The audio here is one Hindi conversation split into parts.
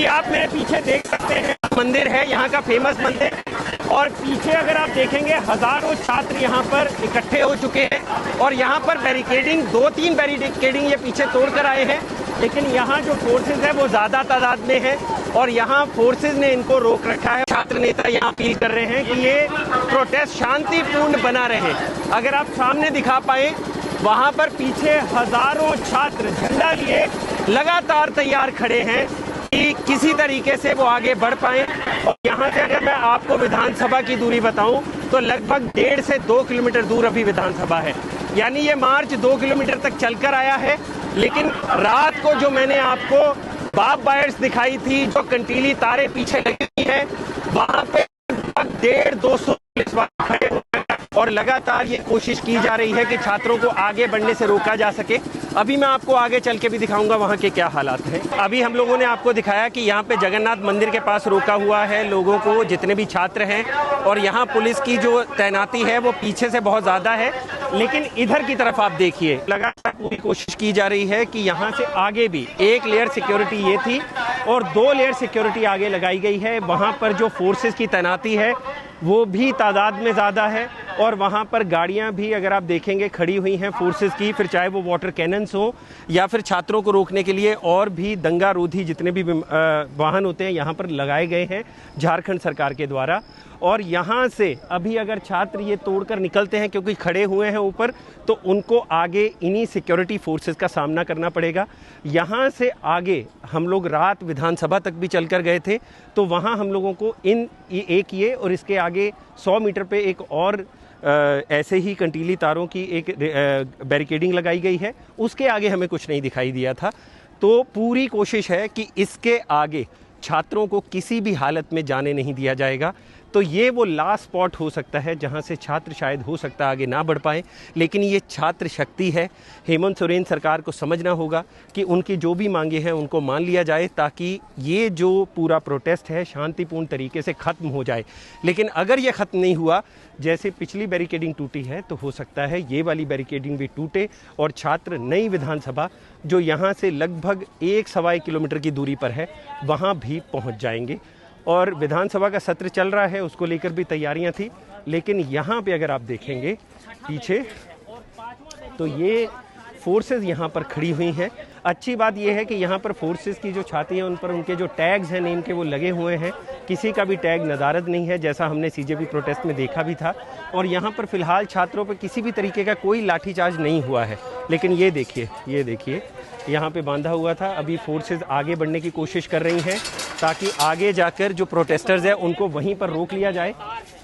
अभी आप मेरे पीछे देख सकते हैं मंदिर है, यहाँ का फेमस मंदिर। और पीछे अगर आप देखेंगे हजारों छात्र यहाँ पर इकट्ठे हो चुके हैं और यहाँ पर बैरिकेडिंग, 2-3 बैरिकेडिंग ये पीछे तोड़ कर आए हैं। लेकिन यहाँ जो फोर्सेज है वो ज़्यादा तादाद में है और यहाँ फोर्सेज ने इनको रोक रखा है। छात्र नेता यहाँ अपील कर रहे हैं कि ये प्रोटेस्ट शांतिपूर्ण बना रहे। अगर आप सामने दिखा पाए, वहाँ पर पीछे हजारों छात्र झंडा लिए लगातार तैयार खड़े हैं कि किसी तरीके से वो आगे बढ़ पाए। और यहाँ से अगर मैं आपको विधानसभा की दूरी बताऊं तो लगभग 1.5 से 2 किलोमीटर दूर अभी विधानसभा है। यानी ये मार्च 2 किलोमीटर तक चलकर आया है। लेकिन रात को जो मैंने आपको बाप वायर्स दिखाई थी, जो कंटीली तारे पीछे लगी हुई है, वहां पे 150-200 पुलिस वाले खड़े हुए हैं और लगातार ये कोशिश की जा रही है कि छात्रों को आगे बढ़ने से रोका जा सके। अभी मैं आपको आगे चल के भी दिखाऊंगा वहाँ के क्या हालात हैं। अभी हम लोगों ने आपको दिखाया कि यहाँ पे जगन्नाथ मंदिर के पास रोका हुआ है लोगों को, जितने भी छात्र हैं, और यहाँ पुलिस की जो तैनाती है वो पीछे से बहुत ज़्यादा है। लेकिन इधर की तरफ आप देखिए, लगातार पूरी कोशिश की जा रही है कि यहाँ से आगे भी 1 लेयर सिक्योरिटी ये थी और 2 लेयर सिक्योरिटी आगे लगाई गई है। वहाँ पर जो फोर्सेस की तैनाती है वो भी तादाद में ज़्यादा है और वहाँ पर गाड़ियाँ भी अगर आप देखेंगे खड़ी हुई हैं फोर्सेस की, फिर चाहे वो वाटर कैनन्स हो या फिर छात्रों को रोकने के लिए और भी दंगारोधी जितने भी वाहन होते हैं यहाँ पर लगाए गए हैं झारखंड सरकार के द्वारा। और यहाँ से अभी अगर छात्र ये तोड़कर निकलते हैं क्योंकि खड़े हुए हैं ऊपर, तो उनको आगे इन्हीं सिक्योरिटी फोर्सेस का सामना करना पड़ेगा। यहाँ से आगे हम लोग रात विधानसभा तक भी चलकर गए थे, तो वहाँ हम लोगों को एक ये और इसके आगे 100 मीटर पे एक और ऐसे ही कंटीली तारों की एक बैरिकेडिंग लगाई गई है। उसके आगे हमें कुछ नहीं दिखाई दिया था। तो पूरी कोशिश है कि इसके आगे छात्रों को किसी भी हालत में जाने नहीं दिया जाएगा। तो ये वो लास्ट स्पॉट हो सकता है जहाँ से छात्र शायद हो सकता है आगे ना बढ़ पाएँ। लेकिन ये छात्र शक्ति है। हेमंत सोरेन सरकार को समझना होगा कि उनकी जो भी मांगे हैं उनको मान लिया जाए, ताकि ये जो पूरा प्रोटेस्ट है शांतिपूर्ण तरीके से ख़त्म हो जाए। लेकिन अगर ये ख़त्म नहीं हुआ, जैसे पिछली बैरिकेडिंग टूटी है, तो हो सकता है ये वाली बैरिकेडिंग भी टूटे और छात्र नई विधानसभा, जो यहाँ से लगभग 1-1.25 किलोमीटर की दूरी पर है, वहाँ भी पहुँच जाएंगे। और विधानसभा का सत्र चल रहा है, उसको लेकर भी तैयारियां थी। लेकिन यहाँ पे अगर आप देखेंगे पीछे, तो ये फोर्सेस यहाँ पर खड़ी हुई हैं। अच्छी बात यह है कि यहाँ पर फोर्सेस की जो छाती हैं उन पर उनके जो टैग्स हैं नेम के वो लगे हुए हैं। किसी का भी टैग नदारद नहीं है, जैसा हमने सीजेपी प्रोटेस्ट में देखा भी था। और यहाँ पर फिलहाल छात्रों पर किसी भी तरीके का कोई लाठीचार्ज नहीं हुआ है। लेकिन ये देखिए यहाँ पे बांधा हुआ था। अभी फोर्सेस आगे बढ़ने की कोशिश कर रही हैं ताकि आगे जाकर जो प्रोटेस्टर्स हैं उनको वहीं पर रोक लिया जाए।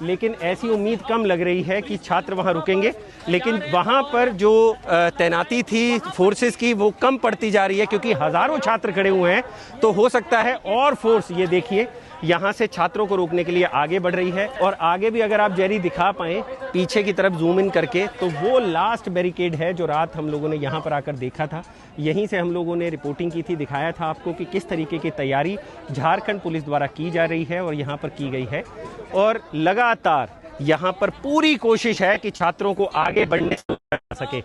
लेकिन ऐसी उम्मीद कम लग रही है कि छात्र वहाँ रुकेंगे। लेकिन वहाँ पर जो तैनाती थी फोर्सेस की वो कम पड़ती जा रही है, क्योंकि हज़ारों छात्र खड़े हुए हैं। तो हो सकता है और फोर्स, ये देखिए, यहाँ से छात्रों को रोकने के लिए आगे बढ़ रही है। और आगे भी अगर आप जेरी दिखा पाएँ पीछे की तरफ जूम इन करके, तो वो लास्ट बैरिकेड है जो रात हम लोगों ने यहाँ पर आकर देखा था। यहीं से हम लोगों ने रिपोर्टिंग की थी, दिखाया था आपको कि किस तरीके की तैयारी झारखंड पुलिस द्वारा की जा रही है और यहाँ पर की गई है। और लगातार यहाँ पर पूरी कोशिश है कि छात्रों को आगे बढ़ने से रोका जा सके।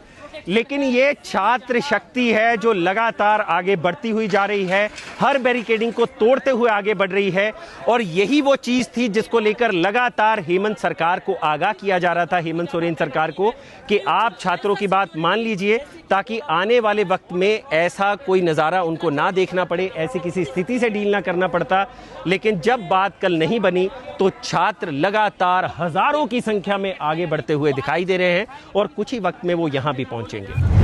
लेकिन ये छात्र शक्ति है जो लगातार आगे बढ़ती हुई जा रही है, हर बैरिकेडिंग को तोड़ते हुए आगे बढ़ रही है। और यही वो चीज़ थी जिसको लेकर लगातार हेमंत सरकार को आगाह किया जा रहा था, हेमंत सोरेन सरकार को, कि आप छात्रों की बात मान लीजिए, ताकि आने वाले वक्त में ऐसा कोई नज़ारा उनको ना देखना पड़े, ऐसी किसी स्थिति से डील ना करना पड़ता। लेकिन जब बात कल नहीं बनी, तो छात्र लगातार हज़ारों की संख्या में आगे बढ़ते हुए दिखाई दे रहे हैं और कुछ ही वक्त में वो यहाँ भी पहुँचेंगे।